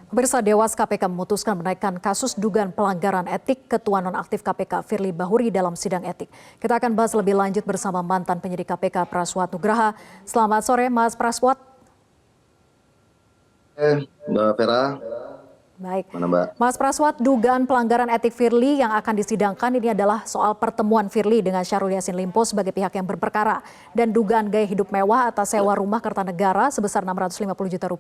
Pemirsa, Dewas KPK memutuskan menaikkan kasus dugaan pelanggaran etik Ketua Nonaktif KPK Firly Bahuri dalam sidang etik. Kita akan bahas lebih lanjut bersama mantan penyidik KPK Praswat Nugraha. Selamat sore Mas Praswat. Mbak Vera. Baik, mana Mbak? Mas Praswat, dugaan pelanggaran etik Firly yang akan disidangkan ini adalah soal pertemuan Firly dengan Syahrul Yassin Limpo sebagai pihak yang berperkara dan dugaan gaya hidup mewah atas sewa rumah Kertanegara sebesar Rp650 juta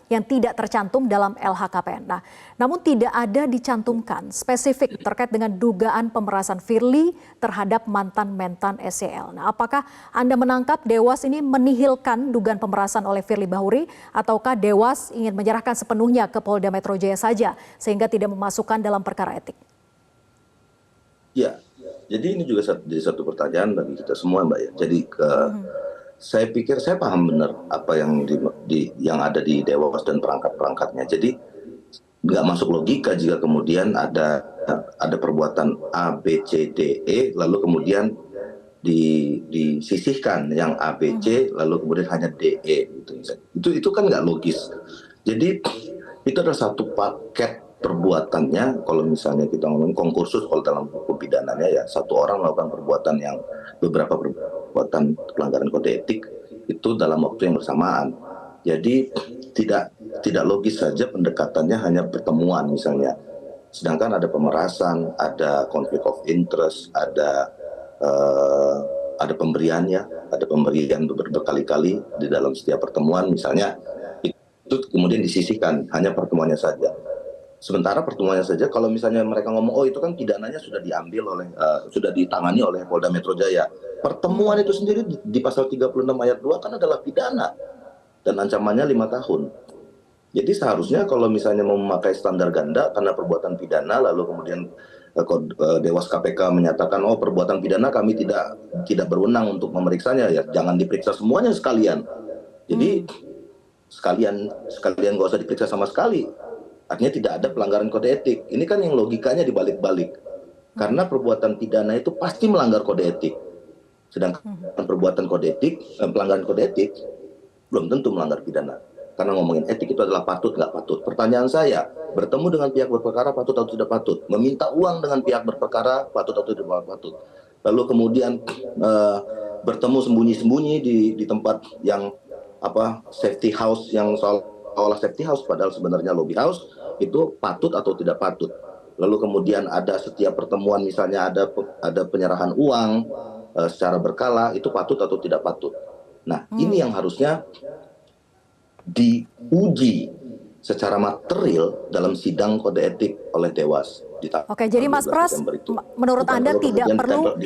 yang tidak tercantum dalam LHKPN. Nah, namun tidak ada dicantumkan spesifik terkait dengan dugaan pemerasan Firly terhadap mantan-mentan SCL. Nah, apakah Anda menangkap Dewas ini menihilkan dugaan pemerasan oleh Firly Bahuri ataukah Dewas ingin menyerahkan sepenuhnya ke Polda Metro Jaya saja sehingga tidak memasukkan dalam perkara etik? Ya, jadi ini juga jadi satu pertanyaan bagi kita semua Mbak ya. Jadi saya pikir saya paham benar apa yang yang ada di Dewas dan perangkat-perangkatnya. Jadi nggak masuk logika jika kemudian ada perbuatan A, B, C, D, E lalu kemudian disisihkan yang A, B, C lalu kemudian hanya D, E gitu. Itu kan nggak logis. Jadi itu adalah satu paket perbuatannya. Kalau misalnya kita ngomong konkursus, kalau dalam hukum pidananya ya satu orang melakukan perbuatan yang beberapa perbuatan pelanggaran kode etik itu dalam waktu yang bersamaan. Jadi tidak logis saja pendekatannya hanya pertemuan misalnya. Sedangkan ada pemerasan, ada konflik of interest, ada pemberiannya, ada pemberian berkali-kali di dalam setiap pertemuan misalnya. Itu kemudian disisihkan hanya pertemuannya saja. Sementara pertemuannya saja kalau misalnya mereka ngomong itu kan pidananya sudah diambil oleh sudah ditangani oleh Polda Metro Jaya. Pertemuan itu sendiri di pasal 36 ayat 2 kan adalah pidana dan ancamannya 5 tahun. Jadi seharusnya kalau misalnya mau memakai standar ganda karena perbuatan pidana lalu kemudian Dewas KPK menyatakan perbuatan pidana kami tidak berwenang untuk memeriksanya, ya jangan diperiksa semuanya sekalian. Jadi sekalian nggak usah diperiksa sama sekali. Artinya tidak ada pelanggaran kode etik. Ini kan yang logikanya dibalik-balik. Karena perbuatan pidana itu pasti melanggar kode etik. Sedangkan perbuatan kode etik, pelanggaran kode etik belum tentu melanggar pidana. Karena ngomongin etik itu adalah patut nggak patut. Pertanyaan saya, bertemu dengan pihak berperkara patut atau tidak patut? Meminta uang dengan pihak berperkara patut atau tidak patut? Lalu kemudian bertemu sembunyi-sembunyi di tempat yang safety house yang seolah safety house padahal sebenarnya lobby house, itu patut atau tidak patut. Lalu kemudian ada setiap pertemuan misalnya ada penyerahan uang secara berkala, itu patut atau tidak patut. Nah, ini yang harusnya diuji secara material dalam sidang kode etik oleh Dewas. Oke, jadi Mas Pras, menurut Anda tidak perlu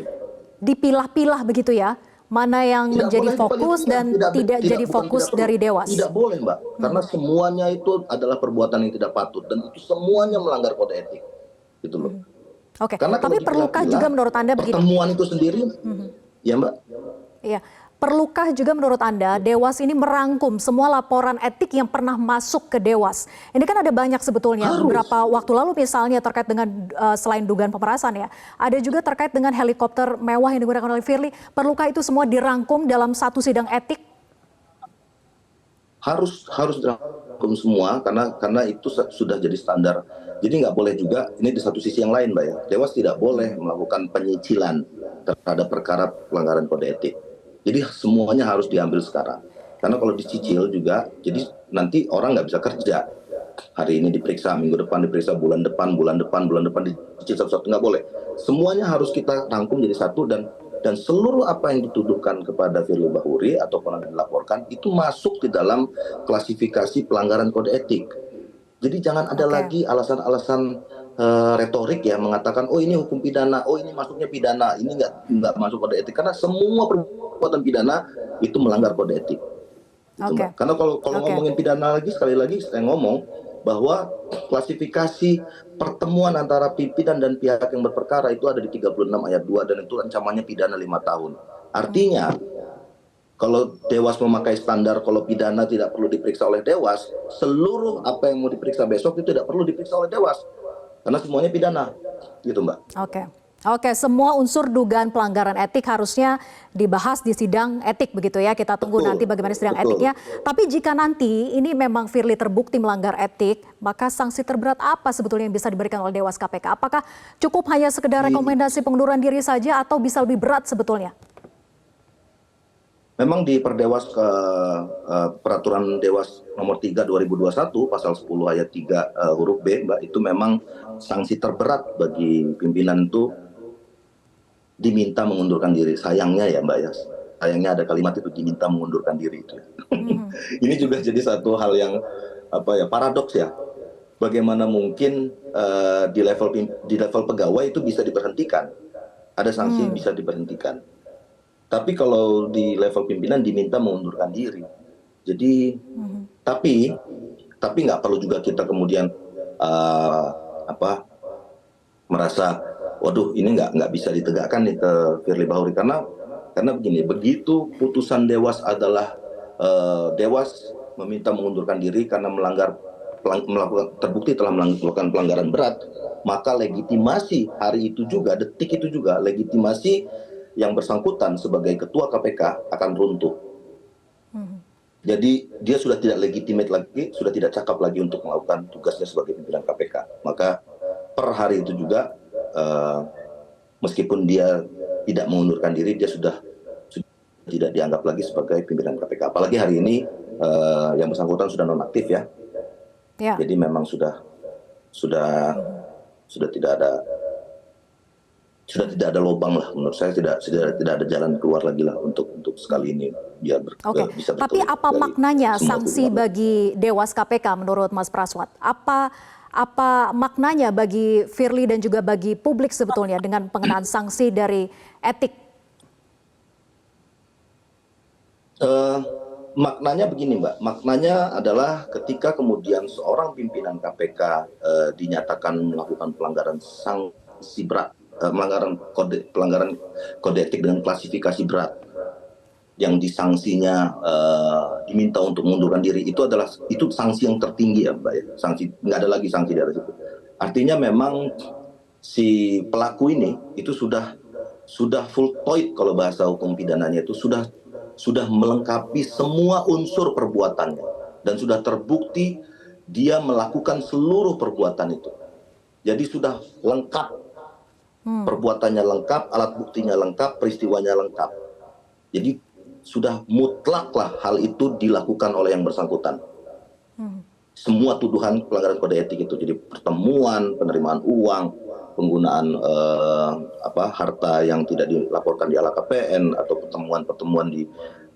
dipilah-pilah begitu ya? Mana yang menjadi fokus dan tidak jadi fokus dari Dewas? Tidak boleh Mbak, karena semuanya itu adalah perbuatan yang tidak patut dan itu semuanya melanggar kode etik, gitu loh. Oke, tapi perlukah juga menurut Anda begini? Pertemuan itu sendiri, ya Mbak? Iya, perlukah juga menurut Anda Dewas ini merangkum semua laporan etik yang pernah masuk ke Dewas? Ini kan ada banyak sebetulnya. Beberapa waktu lalu misalnya terkait dengan selain dugaan pemerasan ya, ada juga terkait dengan helikopter mewah yang digunakan oleh Firly. Perlukah itu semua dirangkum dalam satu sidang etik? Harus dirangkum semua karena itu sudah jadi standar. Jadi nggak boleh juga, ini di satu sisi yang lain Mbak ya, Dewas tidak boleh melakukan penyicilan terhadap perkara pelanggaran kode etik. Jadi semuanya harus diambil sekarang. Karena kalau dicicil juga, jadi nanti orang nggak bisa kerja. Hari ini diperiksa, minggu depan diperiksa, bulan depan dicicil satu-satu, nggak boleh. Semuanya harus kita rangkum jadi satu dan seluruh apa yang dituduhkan kepada Firly Bahuri atau pernah dilaporkan itu masuk di dalam klasifikasi pelanggaran kode etik. Jadi jangan ada lagi alasan-alasan retorik ya mengatakan ini hukum pidana, ini masuknya pidana, ini nggak masuk kode etik karena semua perbuatan pidana itu melanggar kode etik. Karena kalau ngomongin pidana lagi, sekali lagi saya ngomong bahwa klasifikasi pertemuan antara pimpinan dan pihak yang berperkara itu ada di 36 ayat 2 dan itu ancamannya pidana 5 tahun. Artinya kalau Dewas memakai standar kalau pidana tidak perlu diperiksa oleh Dewas, seluruh apa yang mau diperiksa besok itu tidak perlu diperiksa oleh Dewas. Karena semuanya pidana, gitu Mbak. Oke. Oke, semua unsur dugaan pelanggaran etik harusnya dibahas di sidang etik begitu ya. Kita tunggu Betul, nanti bagaimana sidang betul. etiknya. Tapi jika nanti ini memang Firly terbukti melanggar etik, maka sanksi terberat apa sebetulnya yang bisa diberikan oleh Dewas KPK? Apakah cukup hanya sekedar Di, rekomendasi pengunduran diri saja atau bisa lebih berat sebetulnya? Memang di Perdewas Peraturan Dewas nomor 3 2021 pasal 10 ayat 3 huruf B, Mbak, itu memang sanksi terberat bagi pimpinan itu diminta mengundurkan diri. Sayangnya ya, Mbak, ya. Sayangnya ada kalimat itu, diminta mengundurkan diri itu. Ini juga jadi satu hal yang paradoks ya. Bagaimana mungkin di level pegawai itu bisa diberhentikan. Ada sanksi bisa diberhentikan. Tapi kalau di level pimpinan diminta mengundurkan diri. Jadi tapi nggak perlu juga kita kemudian eh, merasa waduh ini nggak bisa ditegakkan nih ke Firly Bahuri, karena begini, begitu putusan Dewas adalah Dewas meminta mengundurkan diri karena terbukti telah melakukan pelanggaran berat, maka legitimasi hari itu juga, detik itu juga, legitimasi yang bersangkutan sebagai ketua KPK akan runtuh. Jadi dia sudah tidak legitimate lagi, sudah tidak cakap lagi untuk melakukan tugasnya sebagai pimpinan KPK. Maka per hari itu juga, meskipun dia tidak mengundurkan diri, dia sudah tidak dianggap lagi sebagai pimpinan KPK. Apalagi hari ini yang bersangkutan sudah nonaktif ya. Ya. Jadi memang sudah tidak ada lubang lah, menurut saya tidak ada jalan keluar lagi lah untuk sekali ini biar bisa berkeluar. Tapi apa maknanya sanksi tuntutan bagi Dewas KPK menurut Mas Praswat? Apa maknanya bagi Firly dan juga bagi publik sebetulnya dengan pengenaan sanksi dari etik? Maknanya begini, Mbak. Maknanya adalah ketika kemudian seorang pimpinan KPK dinyatakan melakukan pelanggaran sanksi berat, pelanggaran kode etik dengan klasifikasi berat, yang disanksinya diminta untuk mengundurkan diri, itu sanksi yang tertinggi ya, Mbak ya. Sanksi, nggak ada lagi sanksi dari situ. Artinya memang si pelaku ini itu sudah full toid, kalau bahasa hukum pidananya itu sudah melengkapi semua unsur perbuatannya dan sudah terbukti dia melakukan seluruh perbuatan itu. Jadi sudah lengkap, perbuatannya lengkap, alat buktinya lengkap, peristiwanya lengkap. Jadi sudah mutlak lah hal itu dilakukan oleh yang bersangkutan. Semua tuduhan pelanggaran kode etik itu, jadi pertemuan, penerimaan uang, penggunaan harta yang tidak dilaporkan di LHKPN, atau pertemuan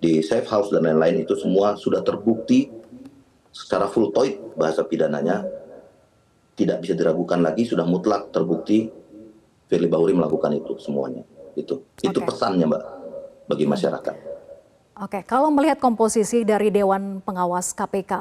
di safe house dan lain-lain, itu semua sudah terbukti secara full toid, bahasa pidananya tidak bisa diragukan lagi, sudah mutlak terbukti Firly Bahuri melakukan itu semuanya. Itu pesannya, Mbak, bagi masyarakat. Oke, kalau melihat komposisi dari Dewan Pengawas KPK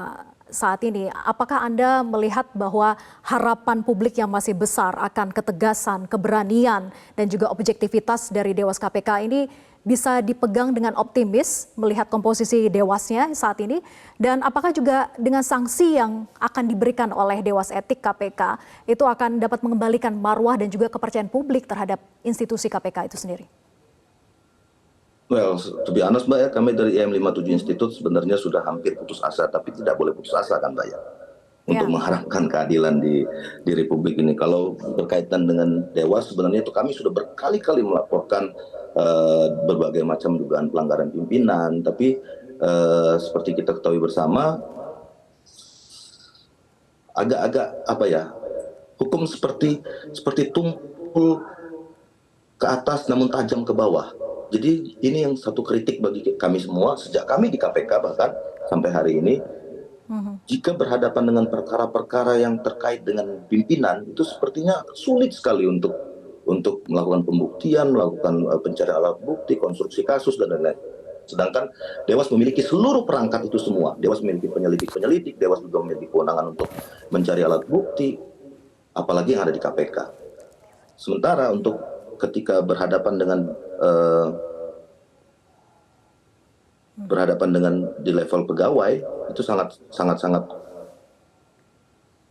saat ini, apakah Anda melihat bahwa harapan publik yang masih besar akan ketegasan, keberanian, dan juga objektivitas dari Dewas KPK ini bisa dipegang dengan optimis melihat komposisi Dewasnya saat ini? Dan apakah juga dengan sanksi yang akan diberikan oleh Dewas Etik KPK itu akan dapat mengembalikan marwah dan juga kepercayaan publik terhadap institusi KPK itu sendiri? Well, to be honest, Mbak ya, kami dari IM57 Institute sebenarnya sudah hampir putus asa, tapi tidak boleh putus asa kan, Mbak ya, untuk mengharapkan keadilan di Republik ini. Kalau berkaitan dengan Dewas, sebenarnya itu kami sudah berkali-kali melaporkan berbagai macam dugaan pelanggaran pimpinan, tapi seperti kita ketahui bersama, agak-agak hukum seperti tumpul ke atas namun tajam ke bawah. Jadi ini yang satu kritik bagi kami semua sejak kami di KPK bahkan sampai hari ini. Jika berhadapan dengan perkara-perkara yang terkait dengan pimpinan, itu sepertinya sulit sekali untuk melakukan pembuktian, melakukan pencarian alat bukti, konstruksi kasus dan lain-lain. Sedangkan Dewas memiliki seluruh perangkat itu semua. Dewas memiliki penyelidik, Dewas juga memiliki kewenangan untuk mencari alat bukti, apalagi yang ada di KPK. Sementara untuk ketika berhadapan dengan di level pegawai, itu sangat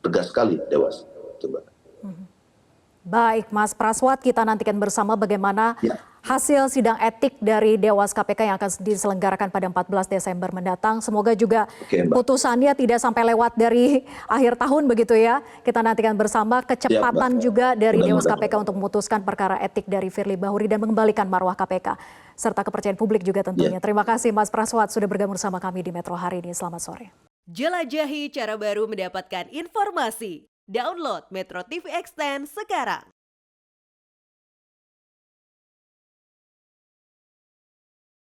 tegas sekali Dewas. Coba. Baik, Mas Praswat, kita nantikan bersama bagaimana Ya. hasil sidang etik dari Dewas KPK yang akan diselenggarakan pada 14 Desember mendatang. Semoga juga Oke, Mbak. putusannya tidak sampai lewat dari akhir tahun begitu ya. Kita nantikan bersama kecepatan Mbak. juga dari Dewas Mudah-mudahan. KPK untuk memutuskan perkara etik dari Firly Bahuri dan mengembalikan marwah KPK. Serta kepercayaan publik juga tentunya. Terima kasih Mas Praswat sudah bergabung bersama kami di Metro hari ini. Selamat sore. Jelajahi cara baru mendapatkan informasi. Download Metro TV Extend sekarang.